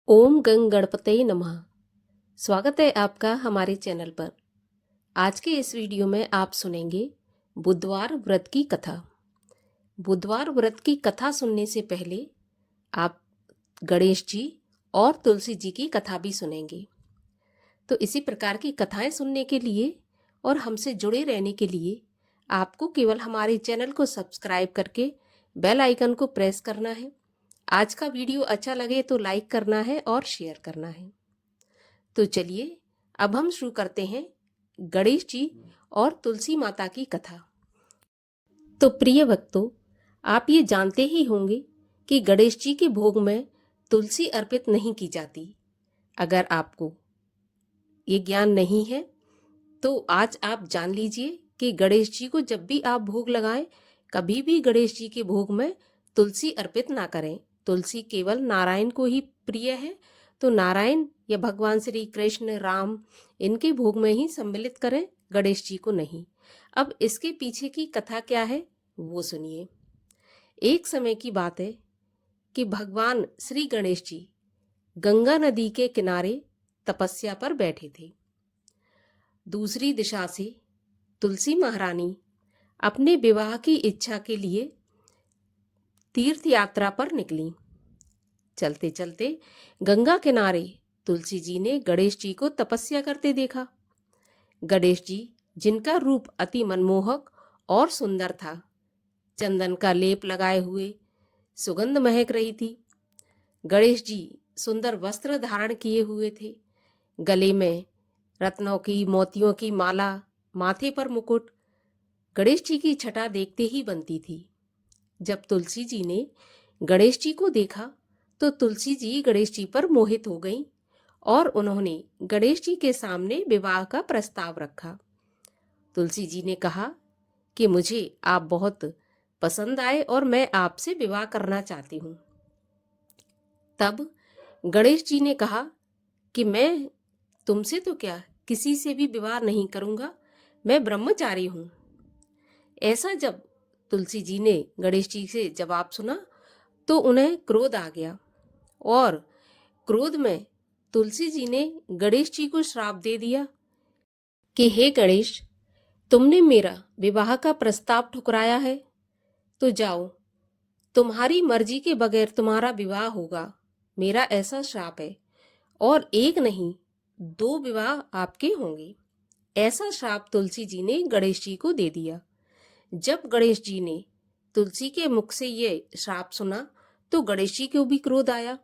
ओम गंग गणपतये नमः। स्वागत है आपका हमारे चैनल पर। आज के इस वीडियो में आप सुनेंगे बुधवार व्रत की कथा। बुधवार व्रत की कथा सुनने से पहले आप गणेश जी और तुलसी जी की कथा भी सुनेंगे। तो इसी प्रकार की कथाएं सुनने के लिए और हमसे जुड़े रहने के लिए आपको केवल हमारे चैनल को सब्सक्राइब करके बेल आइकन को प्रेस करना है। आज का वीडियो अच्छा लगे तो लाइक करना है और शेयर करना है। तो चलिए अब हम शुरू करते हैं गणेश जी और तुलसी माता की कथा। तो प्रिय भक्तों, आप ये जानते ही होंगे कि गणेश जी के भोग में तुलसी अर्पित नहीं की जाती। अगर आपको ये ज्ञान नहीं है तो आज आप जान लीजिए कि गणेश जी को जब भी आप भोग लगाएं, कभी भी गणेश जी के भोग में तुलसी अर्पित ना करें। तुलसी केवल नारायण को ही प्रिय है, तो नारायण या भगवान श्री कृष्ण, राम, इनके भोग में ही सम्मिलित करें, गणेश जी को नहीं। अब इसके पीछे की कथा क्या है वो सुनिए। एक समय की बात है कि भगवान श्री गणेश जी गंगा नदी के किनारे तपस्या पर बैठे थे। दूसरी दिशा से तुलसी महारानी अपने विवाह की इच्छा के लिए तीर्थ यात्रा पर निकली। चलते चलते गंगा किनारे तुलसी जी ने गणेश जी को तपस्या करते देखा। गणेश जी, जिनका रूप अति मनमोहक और सुंदर था, चंदन का लेप लगाए हुए सुगंध महक रही थी। गणेश जी सुंदर वस्त्र धारण किए हुए थे, गले में रत्नों की, मोतियों की माला, माथे पर मुकुट। गणेश जी की छटा देखते ही बनती थी। जब तुलसी जी ने गणेश जी को देखा तो तुलसी जी गणेश जी पर मोहित हो गईं और उन्होंने गणेश जी के सामने विवाह का प्रस्ताव रखा। तुलसी जी ने कहा कि मुझे आप बहुत पसंद आए और मैं आपसे विवाह करना चाहती हूँ। तब गणेश जी ने कहा कि मैं तुमसे तो क्या, किसी से भी विवाह नहीं करूँगा, मैं ब्रह्मचारी हूँ। ऐसा जब तुलसी जी ने गणेश जी से जवाब सुना तो उन्हें क्रोध आ गया और क्रोध में तुलसी जी ने गणेश जी को श्राप दे दिया कि हे गणेश, तुमने मेरा विवाह का प्रस्ताव ठुकराया है, तो जाओ, तुम्हारी मर्जी के बगैर तुम्हारा विवाह होगा। मेरा ऐसा श्राप है और एक नहीं, 2 विवाह आपके होंगे। ऐसा श्राप तुलसी जी ने गणेश जी को दे दिया। जब गणेश जी ने तुलसी के मुख से ये श्राप सुना तो गणेश जी को भी क्रोध आया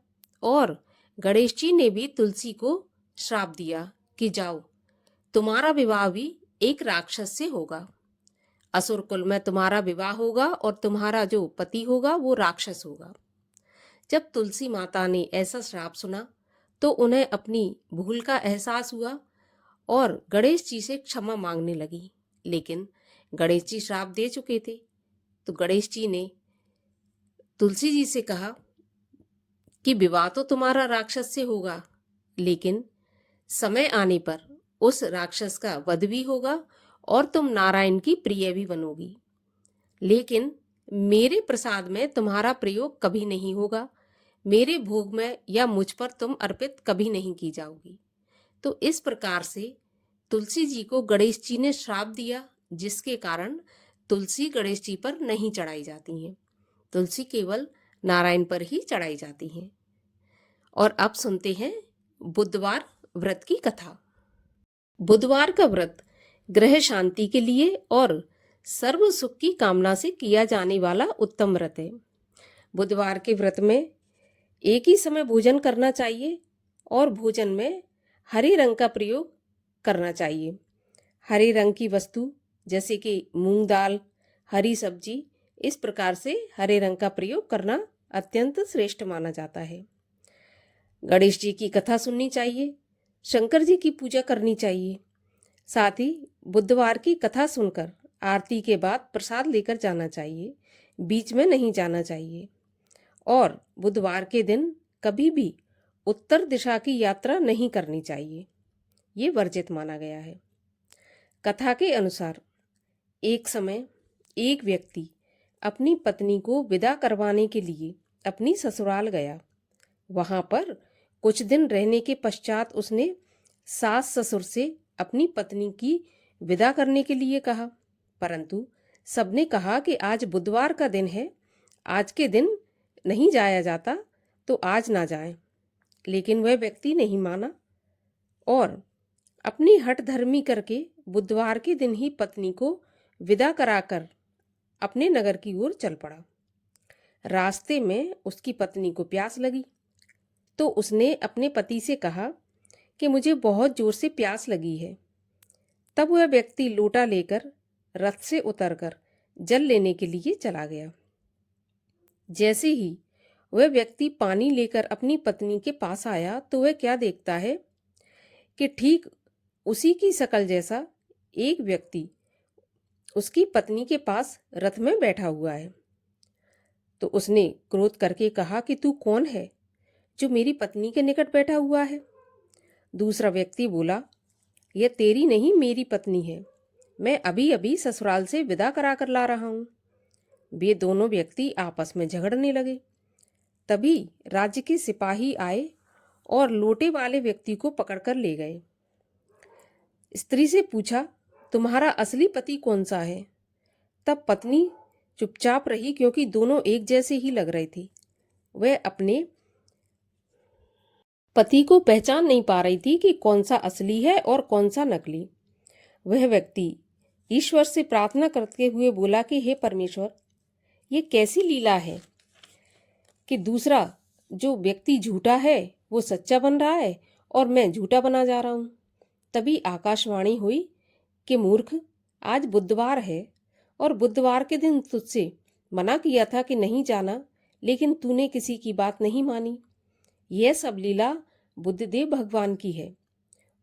और गणेश जी ने भी तुलसी को श्राप दिया कि जाओ, तुम्हारा विवाह भी एक राक्षस से होगा। असुर कुल में तुम्हारा विवाह होगा और तुम्हारा जो पति होगा वो राक्षस होगा। जब तुलसी माता ने ऐसा श्राप सुना तो उन्हें अपनी भूल का एहसास हुआ और गणेश जी से क्षमा मांगने लगी। लेकिन गणेश जी श्राप दे चुके थे, तो गणेश जी ने तुलसी जी से कहा कि विवाह तो तुम्हारा राक्षस से होगा, लेकिन समय आने पर उस राक्षस का वध भी होगा और तुम नारायण की प्रिय भी बनोगी। लेकिन मेरे प्रसाद में तुम्हारा प्रयोग कभी नहीं होगा, मेरे भोग में या मुझ पर तुम अर्पित कभी नहीं की जाओगी। तो इस प्रकार से तुलसी जी को गणेश जी ने श्राप दिया, जिसके कारण तुलसी गणेश जी पर नहीं चढ़ाई जाती हैं। तुलसी केवल नारायण पर ही चढ़ाई जाती हैं। और अब सुनते हैं बुधवार व्रत की कथा। बुधवार का व्रत ग्रह शांति के लिए और सर्व सुख की कामना से किया जाने वाला उत्तम व्रत है। बुधवार के व्रत में एक ही समय भोजन करना चाहिए और भोजन में हरे रंग का प्रयोग करना चाहिए। हरे रंग की वस्तु जैसे कि मूंग दाल, हरी सब्जी, इस प्रकार से हरे रंग का प्रयोग करना अत्यंत श्रेष्ठ माना जाता है। गणेश जी की कथा सुननी चाहिए, शंकर जी की पूजा करनी चाहिए। साथ ही बुधवार की कथा सुनकर आरती के बाद प्रसाद लेकर जाना चाहिए, बीच में नहीं जाना चाहिए। और बुधवार के दिन कभी भी उत्तर दिशा की यात्रा नहीं करनी चाहिए, ये वर्जित माना गया है। कथा के अनुसार एक समय एक व्यक्ति अपनी पत्नी को विदा करवाने के लिए अपनी ससुराल गया। वहां पर कुछ दिन रहने के पश्चात उसने सास ससुर से अपनी पत्नी की विदा करने के लिए कहा, परंतु सबने कहा कि आज बुधवार का दिन है, आज के दिन नहीं जाया जाता, तो आज ना जाए। लेकिन वह व्यक्ति नहीं माना और अपनी हठधर्मी करके बुधवार के दिन ही पत्नी को विदा कराकर अपने नगर की ओर चल पड़ा। रास्ते में उसकी पत्नी को प्यास लगी, तो उसने अपने पति से कहा कि मुझे बहुत जोर से प्यास लगी है। तब वह व्यक्ति लोटा लेकर रथ से उतरकर जल लेने के लिए चला गया। जैसे ही वह व्यक्ति पानी लेकर अपनी पत्नी के पास आया तो वह क्या देखता है कि ठीक उसी की शकल जैसा एक व्यक्ति उसकी पत्नी के पास रथ में बैठा हुआ है। तो उसने क्रोध करके कहा कि तू कौन है जो मेरी पत्नी के निकट बैठा हुआ है? दूसरा व्यक्ति बोला, यह तेरी नहीं मेरी पत्नी है, मैं अभी अभी ससुराल से विदा करा कर ला रहा हूँ। वे दोनों व्यक्ति आपस में झगड़ने लगे। तभी राज्य के सिपाही आए और लोटे वाले व्यक्ति को पकड़कर ले गए। स्त्री से पूछा, तुम्हारा असली पति कौन सा है? तब पत्नी चुपचाप रही, क्योंकि दोनों एक जैसे ही लग रहे थे। वह अपने पति को पहचान नहीं पा रही थी कि कौन सा असली है और कौन सा नकली। वह व्यक्ति ईश्वर से प्रार्थना करते हुए बोला कि हे परमेश्वर, ये कैसी लीला है कि दूसरा जो व्यक्ति झूठा है वो सच्चा बन रहा है और मैं झूठा बना जा रहा हूँ। तभी आकाशवाणी हुई कि मूर्ख, आज बुधवार है और बुधवार के दिन तुझसे मना किया था कि नहीं जाना, लेकिन तूने किसी की बात नहीं मानी। यह सब लीला बुद्धदेव भगवान की है।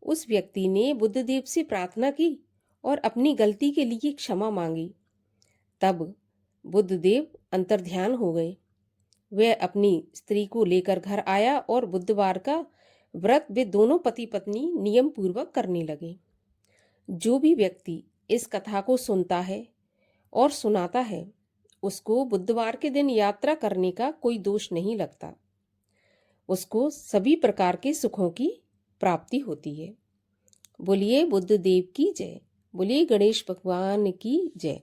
उस व्यक्ति ने बुद्धदेव से प्रार्थना की और अपनी गलती के लिए क्षमा मांगी। तब बुद्धदेव अंतर्ध्यान हो गए। वह अपनी स्त्री को लेकर घर आया और बुधवार का व्रत वे दोनों पति पत्नी नियम पूर्वक करने लगे। जो भी व्यक्ति इस कथा को सुनता है और सुनाता है, उसको बुधवार के दिन यात्रा करने का कोई दोष नहीं लगता। उसको सभी प्रकार के सुखों की प्राप्ति होती है। बोलिए बुद्धदेव की जय। बोलिए गणेश भगवान की जय।